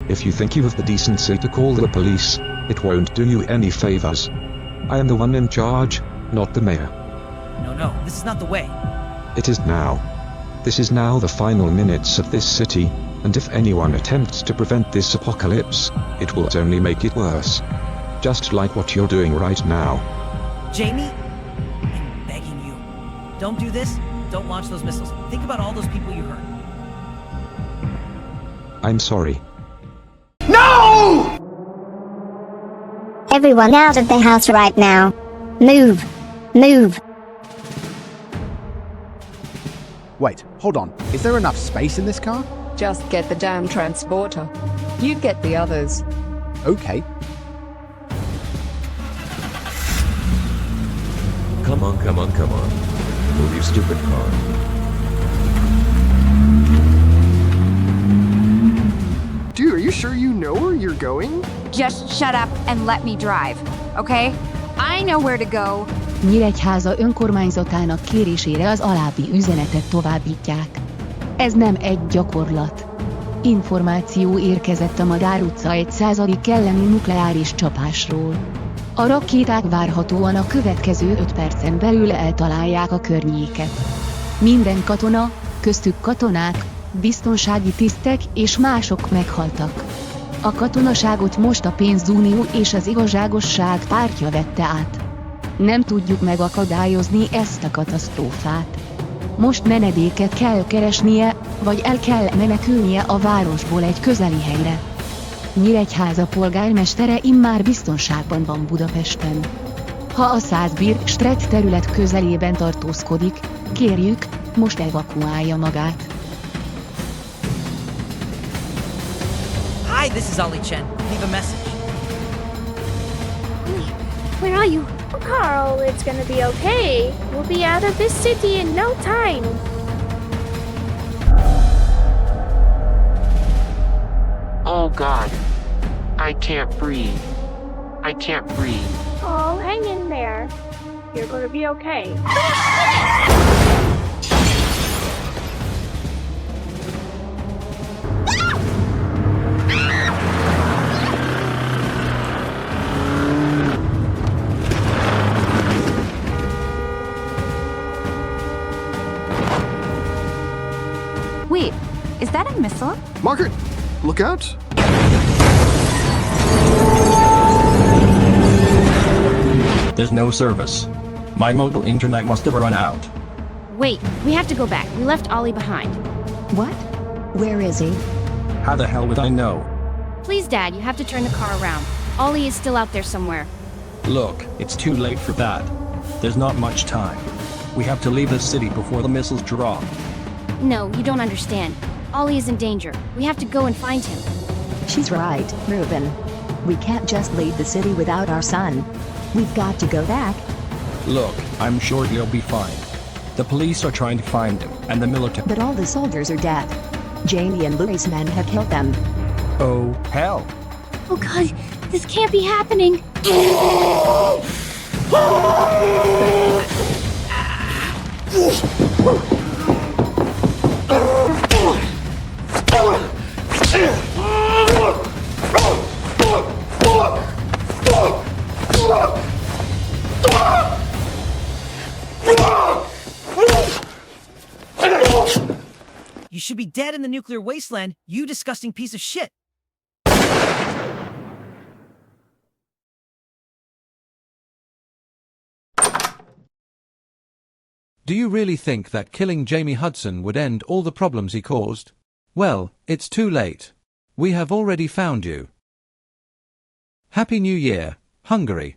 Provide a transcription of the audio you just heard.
If you think you have the decency to call the police, it won't do you any favors. I am the one in charge, not the mayor. No, this is not the way. It is now. This is now the final minutes of this city, and if anyone attempts to prevent this apocalypse, it will only make it worse. Just like what you're doing right now. Jamie, I'm begging you. Don't do this. Don't launch those missiles. Think about all those people you hurt. I'm sorry. No! Everyone out of the house right now. Move. Move. Wait, hold on. Is there enough space in this car? Just get the damn transporter. You get the others. Okay. Come on. Move your stupid car. Dude, are you sure you know where you're going? Just shut up and let me drive, okay? I know where to go. Nyíregyháza önkormányzatának kérésére az alábbi üzenetet továbbítják. Ez nem egy gyakorlat. Információ érkezett a Madár utca 100. elleni nukleáris csapásról. A rakéták várhatóan a következő 5 percen belül eltalálják a környéket. Minden katona, köztük katonák, biztonsági tisztek és mások meghaltak. A katonaságot most a pénzunió és az igazságosság pártja vette át. Nem tudjuk megakadályozni ezt a katasztrófát. Most menedéket kell keresnie, vagy el kell menekülnie a városból egy közeli helyre. Nyíregyháza polgármestere immár biztonságban van Budapesten. Ha a 100 Birkstret terület közelében tartózkodik, kérjük, most evakuálja magát. Hi, this is Ollie Chen. Leave a message. Where are you? Carl, it's gonna be okay. We'll be out of this city in no time. Oh God. I can't breathe. I can't breathe. Oh, hang in there. You're gonna be okay. Wait, is that a missile? Margaret, look out! There's no service. My mobile internet must have run out. Wait, we have to go back. We left Ollie behind. What? Where is he? How the hell would I know? Please, Dad, you have to turn the car around. Ollie is still out there somewhere. Look, it's too late for that. There's not much time. We have to leave the city before the missiles drop. No, you don't understand. Ollie is in danger. We have to go and find him. She's right, Reuben. We can't just leave the city without our son. We've got to go back. Look, I'm sure he'll be fine. The police are trying to find him, and the military. But all the soldiers are dead. Jamie and Louis' men have killed them. Oh, hell. Oh God, this can't be happening. You should be dead in the nuclear wasteland, you disgusting piece of shit. Do you really think that killing Jamie Hudson would end all the problems he caused? Well, it's too late. We have already found you. Happy New Year, Hungary.